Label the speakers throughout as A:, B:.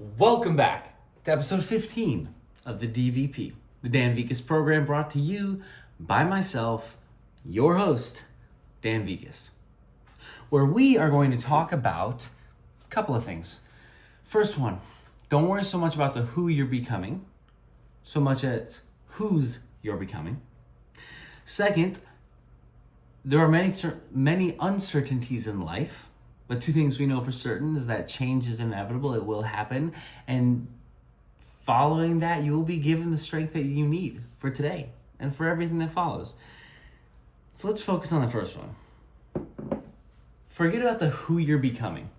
A: Welcome back to episode 15 of the DVP, the Dan Vikas program brought to you by myself, your host, Dan Vikas, where we are going to talk about a couple of things. First one, don't worry so much about the who you're becoming, so much as whose you're becoming. Second, there are many uncertainties in life. But two things we know for certain is that change is inevitable, it will happen, and following that, you will be given the strength that you need for today and for everything that follows. So let's focus on the first one. Forget about the who you're becoming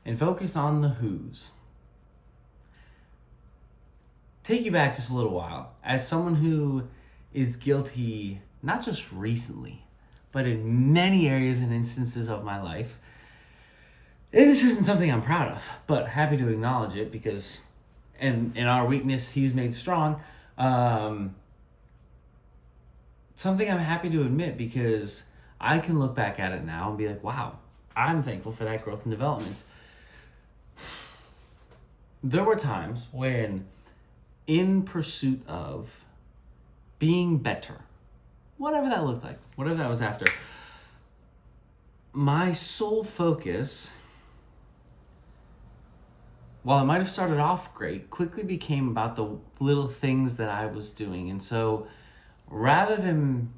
A: and focus on the who's. Take you back just a little while. As someone who is guilty, not just recently, but in many areas and instances of my life, this isn't something I'm proud of, but happy to acknowledge it because in our weakness, he's made strong. Something I'm happy to admit because I can look back at it now and be like, wow, I'm thankful for that growth and development. There were times when, in pursuit of being better, whatever that looked like, whatever that was after, my sole focus, while it might have started off great, quickly became about the little things that I was doing. And so rather than,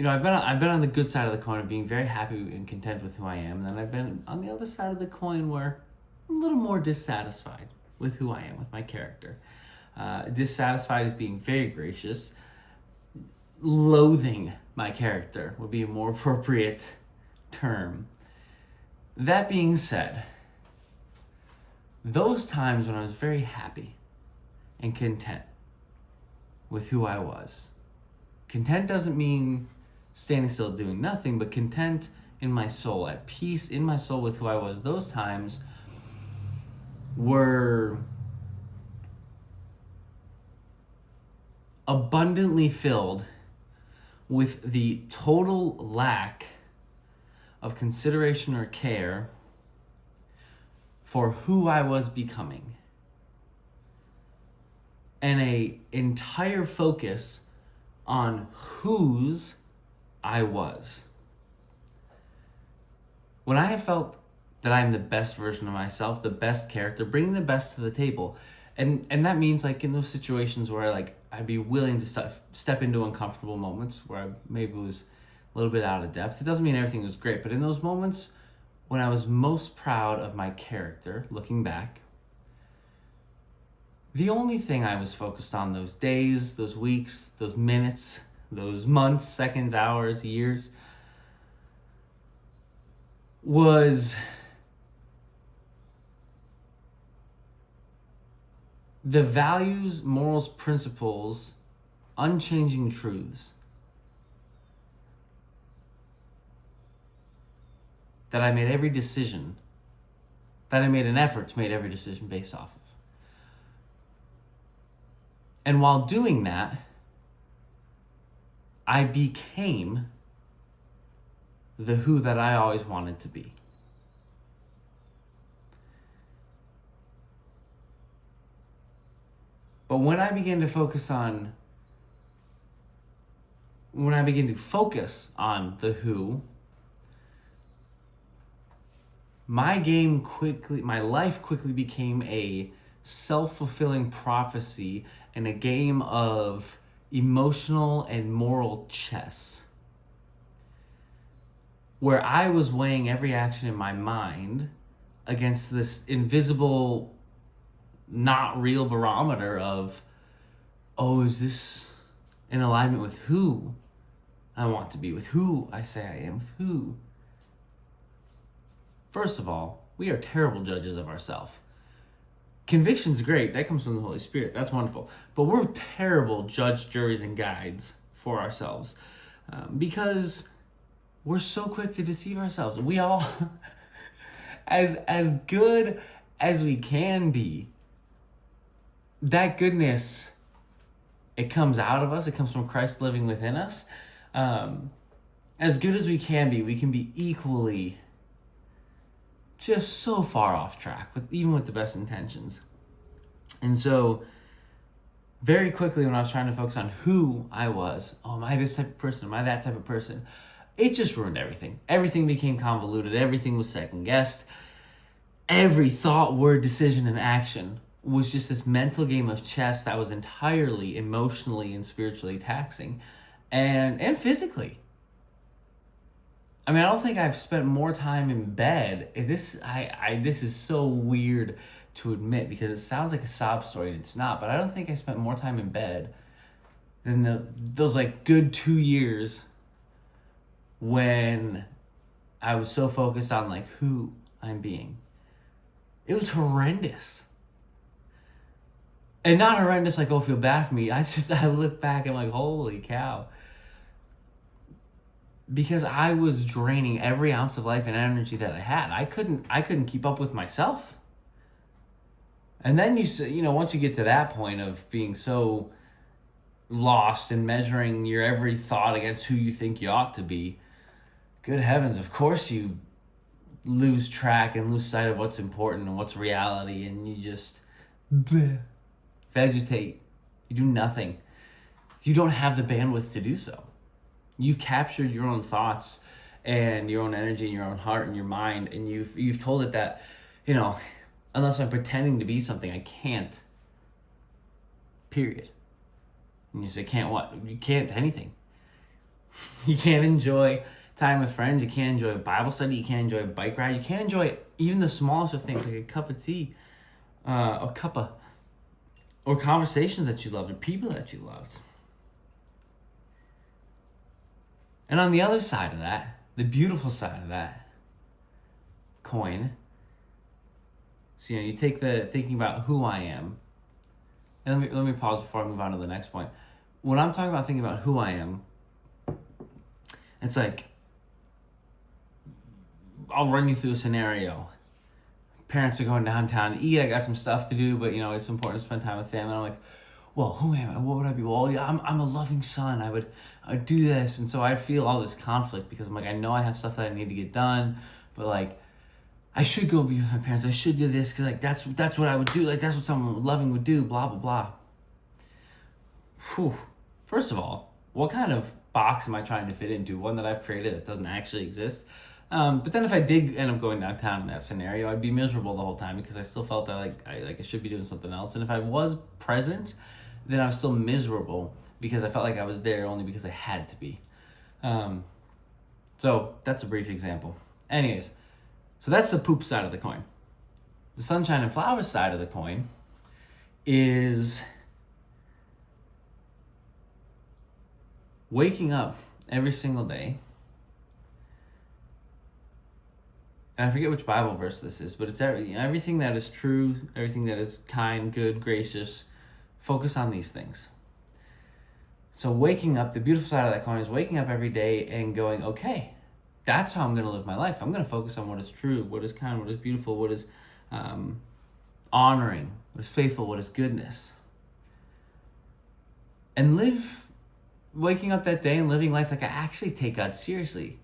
A: I've been on the good side of the coin of being very happy and content with who I am. And then I've been on the other side of the coin where I'm a little more dissatisfied with who I am, with my character. Dissatisfied is being very gracious. Loathing my character would be a more appropriate term. That being said, those times when I was very happy and content with who I was. Content doesn't mean standing still doing nothing, but content in my soul, at peace in my soul with who I was. Those times were abundantly filled with the total lack of consideration or care for who I was becoming, and a entire focus on whose I was. When I have felt that I'm the best version of myself, the best character, bringing the best to the table, and that means like in those situations where I'd be willing to step into uncomfortable moments where I maybe was a little bit out of depth. It doesn't mean everything was great, but in those moments when I was most proud of my character, looking back, the only thing I was focused on those days, those weeks, those minutes, those months, seconds, hours, years, was the values, morals, principles, unchanging truths that I made every decision, that I made an effort to make every decision based off of. And while doing that, I became the who that I always wanted to be. But when I began to focus on the who, my life quickly became a self-fulfilling prophecy and a game of emotional and moral chess, where I was weighing every action in my mind against this invisible, not real barometer of, is this in alignment with who I want to be, with who I say I am, with who? First of all, we are terrible judges of ourselves. Conviction's great. That comes from the Holy Spirit. That's wonderful. But we're terrible judge, juries, and guides for ourselves because we're so quick to deceive ourselves. We all, as good as we can be, that goodness, it comes out of us. It comes from Christ living within us. As good as we can be equally just so far off track, even with the best intentions. And so very quickly when I was trying to focus on who I was, oh, am I this type of person? Am I that type of person? It just ruined everything. Everything became convoluted. Everything was second guessed. Every thought, word, decision, and action was just this mental game of chess that was entirely emotionally and spiritually taxing and physically. I mean, I don't think I've spent more time in bed. This is so weird to admit because it sounds like a sob story and it's not, but I don't think I spent more time in bed than those like good 2 years when I was so focused on like who I'm being. It was horrendous. And not horrendous like, oh, feel bad for me. I look back and I'm like, holy cow. Because I was draining every ounce of life and energy that I had. I couldn't keep up with myself. And then once you get to that point of being so lost and measuring your every thought against who you think you ought to be, good heavens, of course you lose track and lose sight of what's important and what's reality, and you just vegetate. You do nothing. You don't have the bandwidth to do so. You've captured your own thoughts and your own energy and your own heart and your mind, and you've told it that, unless I'm pretending to be something, I can't. Period. And you say, can't what? You can't anything. You can't enjoy time with friends. You can't enjoy a Bible study. You can't enjoy a bike ride. You can't enjoy even the smallest of things, like a cup of tea, or conversations that you loved, or people that you loved. And on the other side of that, the beautiful side of that coin, so you take the thinking about who I am, and let me pause before I move on to the next point. When I'm talking about thinking about who I am, it's like, I'll run you through a scenario. Parents are going downtown to eat. I got some stuff to do, but it's important to spend time with family. And I'm like, well, who am I? What would I be? Well, yeah, I'm a loving son. I'd do this. And so I feel all this conflict because I'm like, I know I have stuff that I need to get done, but like, I should go be with my parents. I should do this because like that's what I would do. Like that's what someone loving would do. Blah blah blah. Whew. First of all, what kind of box am I trying to fit into? One that I've created that doesn't actually exist. But then if I did end up going downtown in that scenario, I'd be miserable the whole time because I still felt that I should be doing something else. And if I was present, then I was still miserable because I felt like I was there only because I had to be. So that's a brief example. Anyways, so that's the poop side of the coin. The sunshine and flowers side of the coin is waking up every single day. And I forget which Bible verse this is, but it's everything that is true, everything that is kind, good, gracious. Focus on these things. So waking up, the beautiful side of that coin is waking up every day and going, okay, that's how I'm going to live my life. I'm going to focus on what is true, what is kind, what is beautiful, what is honoring, what is faithful, what is goodness. And waking up that day and living life like I actually take God seriously.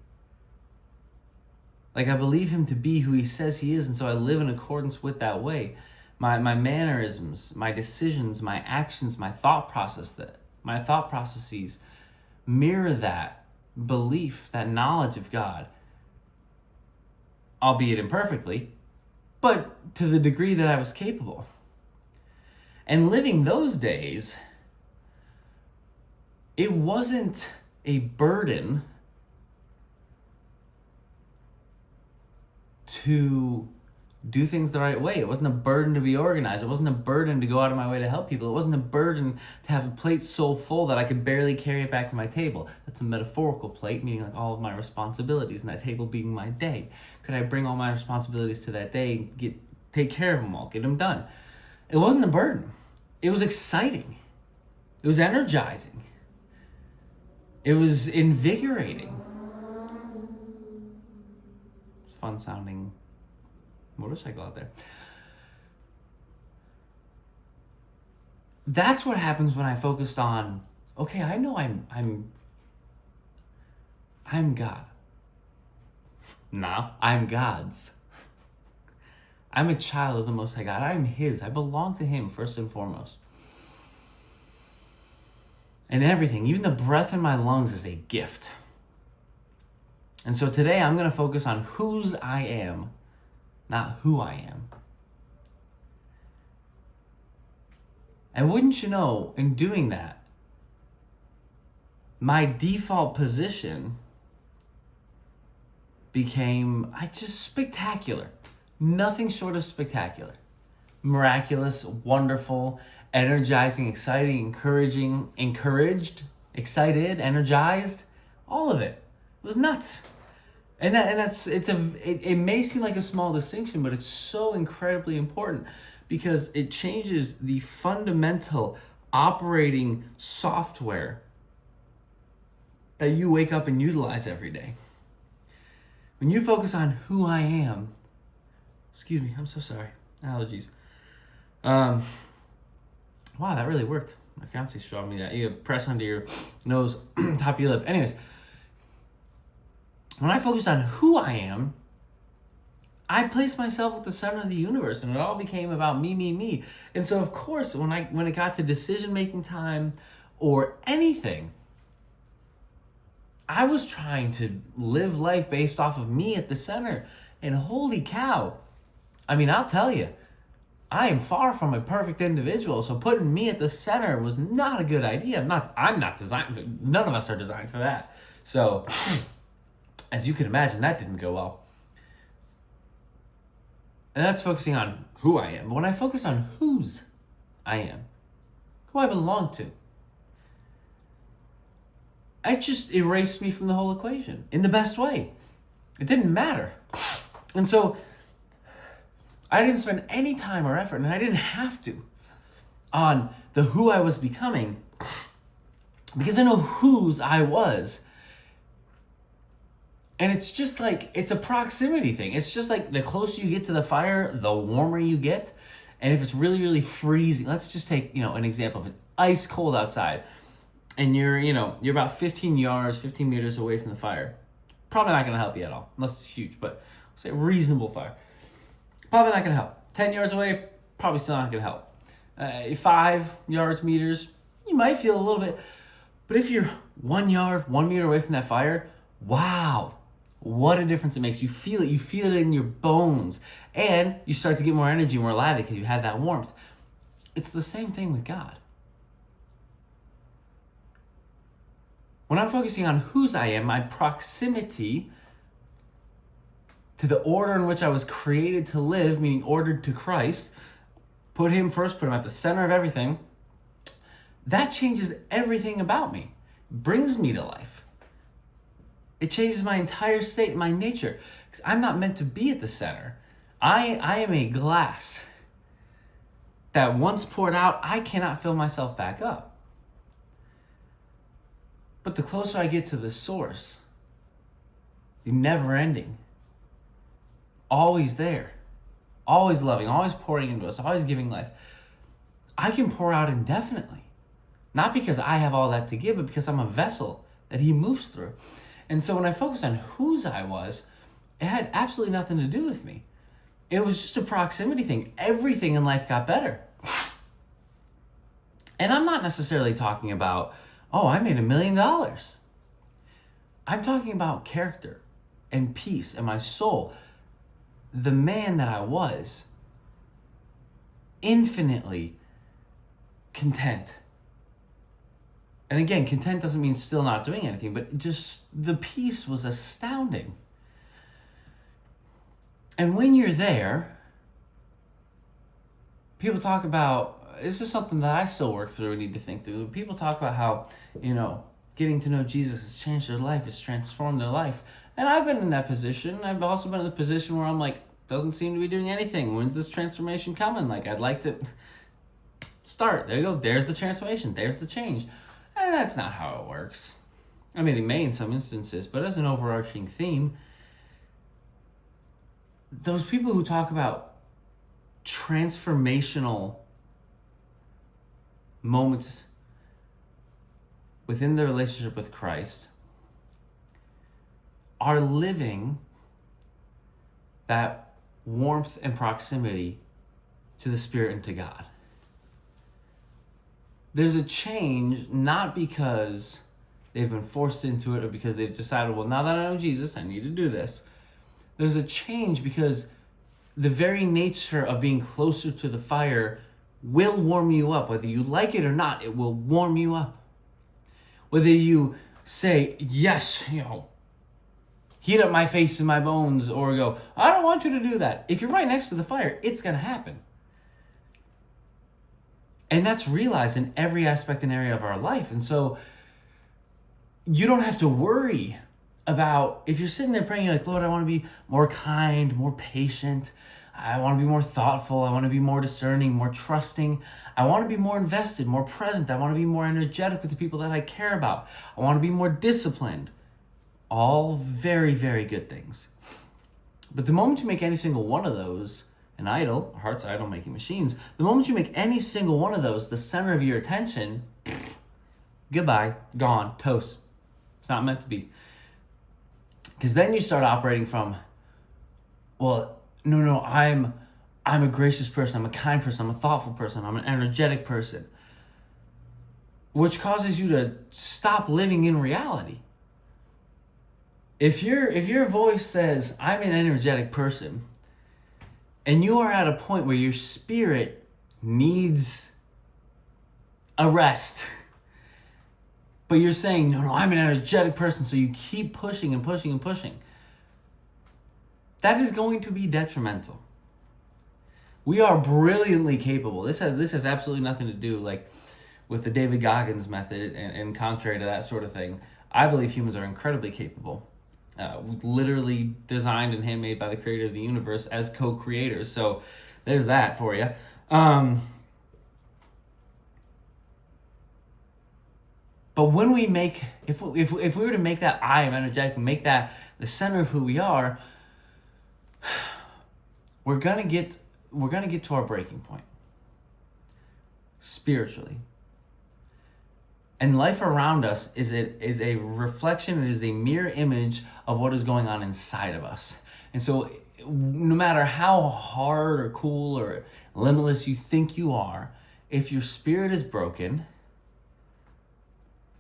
A: Like I believe him to be who he says he is, and so I live in accordance with that way. My mannerisms, my decisions, my actions, my thought processes mirror that belief, that knowledge of God, albeit imperfectly, but to the degree that I was capable. And living those days, it wasn't a burden to do things the right way. It wasn't a burden to be organized. It wasn't a burden to go out of my way to help people. It wasn't a burden to have a plate so full that I could barely carry it back to my table. That's a metaphorical plate, meaning like all of my responsibilities, and that table being my day. Could I bring all my responsibilities to that day, take care of them all, get them done? It wasn't a burden. It was exciting. It was energizing. It was invigorating. Fun sounding motorcycle out there. That's what happens when I focused on, okay, I know I'm God. No, I'm God's. I'm a child of the Most High God. I'm His. I belong to Him first and foremost. And everything, even the breath in my lungs, is a gift. And so today I'm going to focus on whose I am, not who I am. And wouldn't you know, in doing that, my default position became just spectacular. Nothing short of spectacular. Miraculous, wonderful, energizing, exciting, encouraging, encouraged, excited, energized, all of it. It was nuts. And it may seem like a small distinction, but it's so incredibly important because it changes the fundamental operating software that you wake up and utilize every day. When you focus on who I am, excuse me, I'm so sorry, allergies. Wow, that really worked. My fiance showed me that. You press under your nose, top of your lip. Anyways, when I focus on who I am, I placed myself at the center of the universe, and it all became about me, me, me. And so, of course, when it got to decision-making time or anything, I was trying to live life based off of me at the center. And holy cow, I mean, I'll tell you, I am far from a perfect individual, so putting me at the center was not a good idea. I'm not designed, none of us are designed for that. So, as you can imagine, that didn't go well. And that's focusing on who I am. But when I focus on whose I am, who I belong to, it just erased me from the whole equation in the best way. It didn't matter. And so I didn't spend any time or effort, and I didn't have to, on the who I was becoming, because I know whose I was. And it's just like, it's a proximity thing. It's just like the closer you get to the fire, the warmer you get. And if it's really, really freezing, let's just take, an example. If it's ice cold outside and you're about 15 meters away from the fire, probably not going to help you at all, unless it's huge, but say reasonable fire. Probably not going to help. 10 yards away, probably still not going to help. 5 meters, you might feel a little bit. But if you're 1 meter away from that fire, wow, what a difference it makes. You feel it. You feel it in your bones. And you start to get more energy, more lively because you have that warmth. It's the same thing with God. When I'm focusing on whose I am, my proximity to the order in which I was created to live, meaning ordered to Christ, put Him first, put Him at the center of everything, that changes everything about me, brings me to life. It changes my entire state, my nature. Because I'm not meant to be at the center. I am a glass that once poured out, I cannot fill myself back up. But the closer I get to the source, the never ending, always there, always loving, always pouring into us, always giving life, I can pour out indefinitely. Not because I have all that to give, but because I'm a vessel that He moves through. And so when I focused on whose I was, it had absolutely nothing to do with me. It was just a proximity thing. Everything in life got better. And I'm not necessarily talking about, I made $1 million. I'm talking about character and peace and my soul. The man that I was, infinitely content. And again, content doesn't mean still not doing anything, but just the peace was astounding. And when you're there, people talk about, this is something that I still work through and need to think through. People talk about how, getting to know Jesus has changed their life, has transformed their life. And I've been in that position. I've also been in the position where I'm like, doesn't seem to be doing anything. When's this transformation coming? Like, I'd like to start. There you go. There's the transformation. There's the change. And that's not how it works. I mean, it may in some instances, but as an overarching theme, those people who talk about transformational moments within their relationship with Christ are living that warmth and proximity to the Spirit and to God. There's a change not because they've been forced into it or because they've decided, well, now that I know Jesus, I need to do this. There's a change because the very nature of being closer to the fire will warm you up. Whether you like it or not, it will warm you up. Whether you say, yes, heat up my face and my bones, or go, I don't want you to do that. If you're right next to the fire, it's going to happen. And that's realized in every aspect and area of our life. And so you don't have to worry about, if you're sitting there praying, you're like, Lord, I want to be more kind, more patient. I want to be more thoughtful. I want to be more discerning, more trusting. I want to be more invested, more present. I want to be more energetic with the people that I care about. I want to be more disciplined. All very, very good things. But the moment you make any single one of those an idol, a heart's idol making machines, the moment you make any single one of those the center of your attention, goodbye, gone, toast. It's not meant to be. Because then you start operating from, well, no, I'm a gracious person, I'm a kind person, I'm a thoughtful person, I'm an energetic person. Which causes you to stop living in reality. If your voice says, I'm an energetic person, and you are at a point where your spirit needs a rest, but you're saying, no, I'm an energetic person, so you keep pushing and pushing and pushing, that is going to be detrimental. We are brilliantly capable. This has absolutely nothing to do with the David Goggins method, and contrary to that sort of thing, I believe humans are incredibly capable. Literally designed and handmade by the creator of the universe as co-creators. So there's that for you. But when we make, if we were to make that I am energetic, make that the center of who we are, we're gonna get to our breaking point spiritually. And life around us is a reflection, it is a mirror image of what is going on inside of us. And so no matter how hard or cool or limitless you think you are, if your spirit is broken,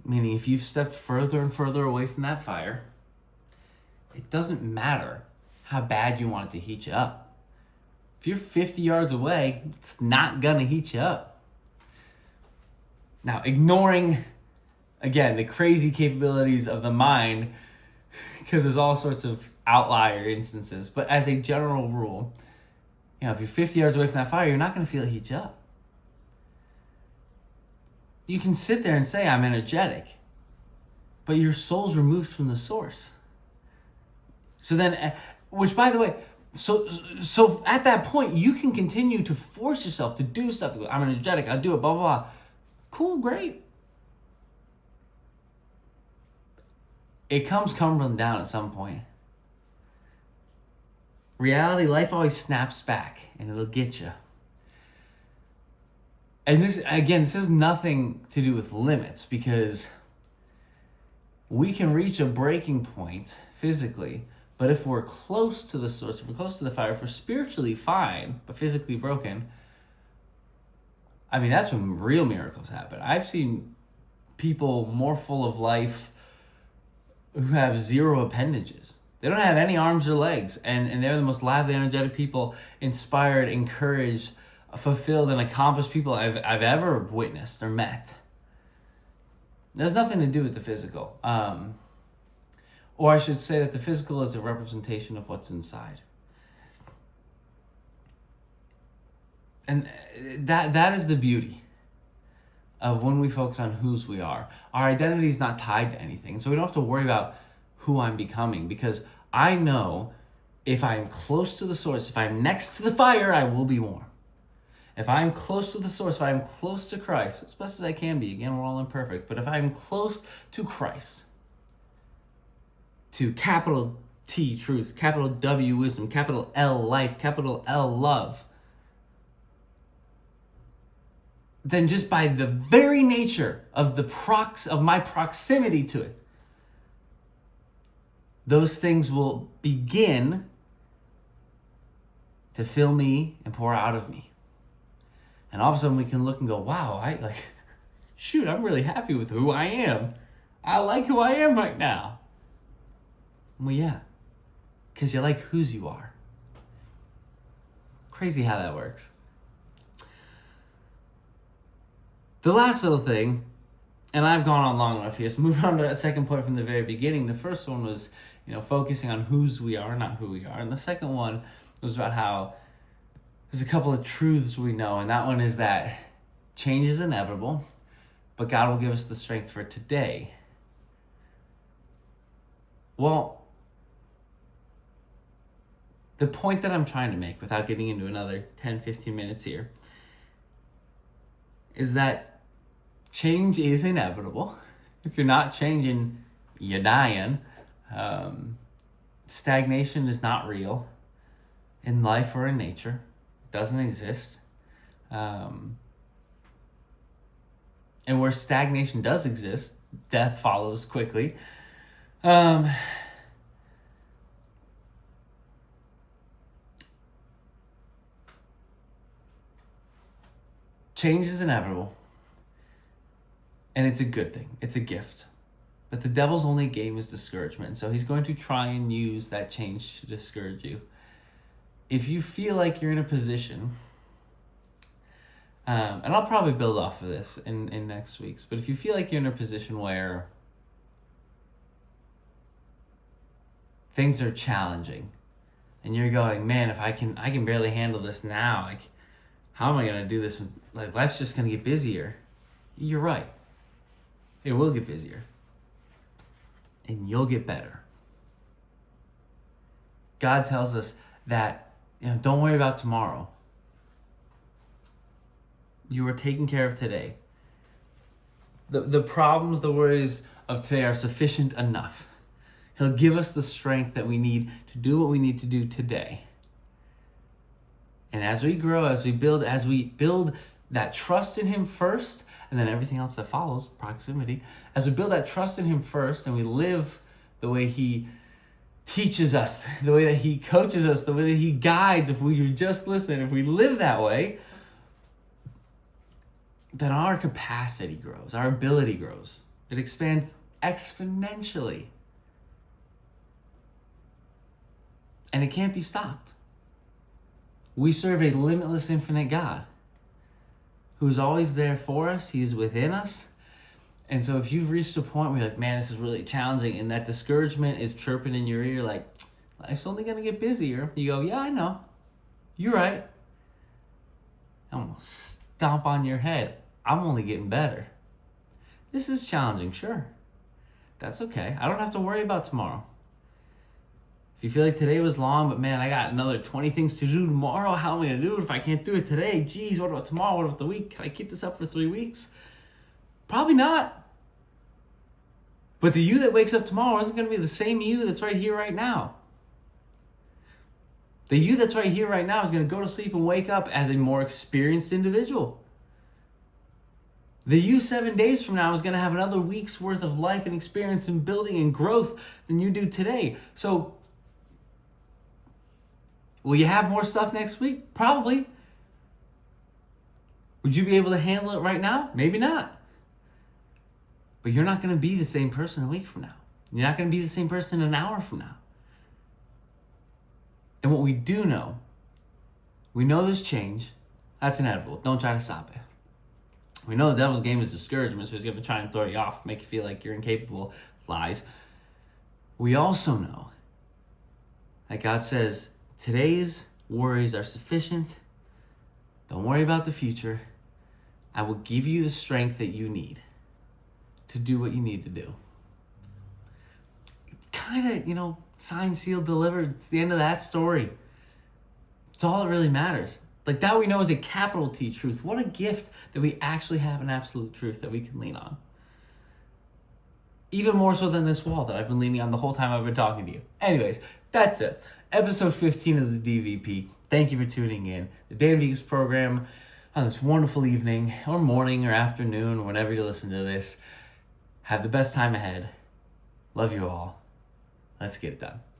A: meaning if you've stepped further and further away from that fire, it doesn't matter how bad you want it to heat you up. If you're 50 yards away, it's not gonna heat you up. Now, ignoring, again, the crazy capabilities of the mind, because there's all sorts of outlier instances, but as a general rule, if you're 50 yards away from that fire, you're not going to feel it heat you up. You can sit there and say, I'm energetic, but your soul's removed from the source. So then, which by the way, so at that point, you can continue to force yourself to do stuff. I'm energetic, I'll do it, blah, blah, blah. Cool, great. It comes crumbling down at some point. Reality, life always snaps back and it'll get you. And this has nothing to do with limits, because we can reach a breaking point physically, but if we're close to the source, if we're close to the fire, if we're spiritually fine, but physically broken, that's when real miracles happen. I've seen people more full of life who have zero appendages. They don't have any arms or legs, and they're the most lively, energetic people, inspired, encouraged, fulfilled, and accomplished people I've ever witnessed or met. There's nothing to do with the physical. Or I should say that the physical is a representation of what's inside. And that is the beauty of when we focus on whose we are. Our identity is not tied to anything. So we don't have to worry about who I'm becoming, because I know if I'm close to the source, if I'm next to the fire, I will be warm. If I'm close to the source, if I'm close to Christ, as best as I can be, again, we're all imperfect, but if I'm close to Christ, to capital T, truth, capital W, wisdom, capital L, life, capital L, love, then just by the very nature of of my proximity to it, those things will begin to fill me and pour out of me. And all of a sudden we can look and go, wow, shoot, I'm really happy with who I am. I like who I am right now. Well, yeah, because you like whose you are. Crazy how that works. The last little thing, and I've gone on long enough here, so moving on to that second point from the very beginning. The first one was, focusing on whose we are, not who we are. And the second one was about how there's a couple of truths we know, and that one is that change is inevitable, but God will give us the strength for today. Well, the point that I'm trying to make, without getting into another 10, 15 minutes here, is that change is inevitable. If you're not changing, you're dying. Stagnation is not real in life or in nature. It doesn't exist. And where stagnation does exist, death follows quickly. Change is inevitable, and it's a good thing. It's a gift. But the devil's only game is discouragement, so he's going to try and use that change to discourage you. If you feel like you're in a position, and I'll probably build off of this in next week's, but if you feel like you're in a position where things are challenging, and you're going, man, if I can barely handle this now, how am I going to do this? Life's just going to get busier. You're right. It will get busier. And you'll get better. God tells us that, don't worry about tomorrow. You are taken care of today. The problems, the worries of today are sufficient enough. He'll give us the strength that we need to do what we need to do today. And as we grow, as we build that trust in him first, and then everything else that follows, proximity, as we build that trust in him first and we live the way he teaches us, the way that he coaches us, the way that he guides, if we just listen, if we live that way, then our capacity grows, our ability grows. It expands exponentially. And it can't be stopped. We serve a limitless, infinite God who's always there for us. He is within us. And so if you've reached a point where you're like, man, this is really challenging, and that discouragement is chirping in your ear like, life's only going to get busier. You go, yeah, I know. You're right. I'm going to stomp on your head. I'm only getting better. This is challenging, sure. That's okay. I don't have to worry about tomorrow. If you feel like today was long, but man, I got another 20 things to do tomorrow, how am I going to do it if I can't do it today? Geez, what about tomorrow? What about the week? Can I keep this up for 3 weeks? Probably not. But the you that wakes up tomorrow isn't going to be the same you that's right here right now. The you that's right here right now is going to go to sleep and wake up as a more experienced individual. The you 7 days from now is going to have another week's worth of life and experience and building and growth than you do today. So, will you have more stuff next week? Probably. Would you be able to handle it right now? Maybe not. But you're not going to be the same person a week from now. You're not going to be the same person an hour from now. And what we do know, we know there's change. That's inevitable. Don't try to stop it. We know the devil's game is discouragement, so he's going to try and throw you off, make you feel like you're incapable. Lies. We also know that God says, today's worries are sufficient. Don't worry about the future. I will give you the strength that you need to do what you need to do. It's kind of, signed, sealed, delivered. It's the end of that story. It's all that really matters. Like that we know is a capital T truth. What a gift that we actually have an absolute truth that we can lean on. Even more so than this wall that I've been leaning on the whole time I've been talking to you. Anyways, that's it. Episode 15 of the DVP. Thank you for tuning in. The Dan Vegas program on this wonderful evening or morning or afternoon, whenever you listen to this. Have the best time ahead. Love you all. Let's get it done.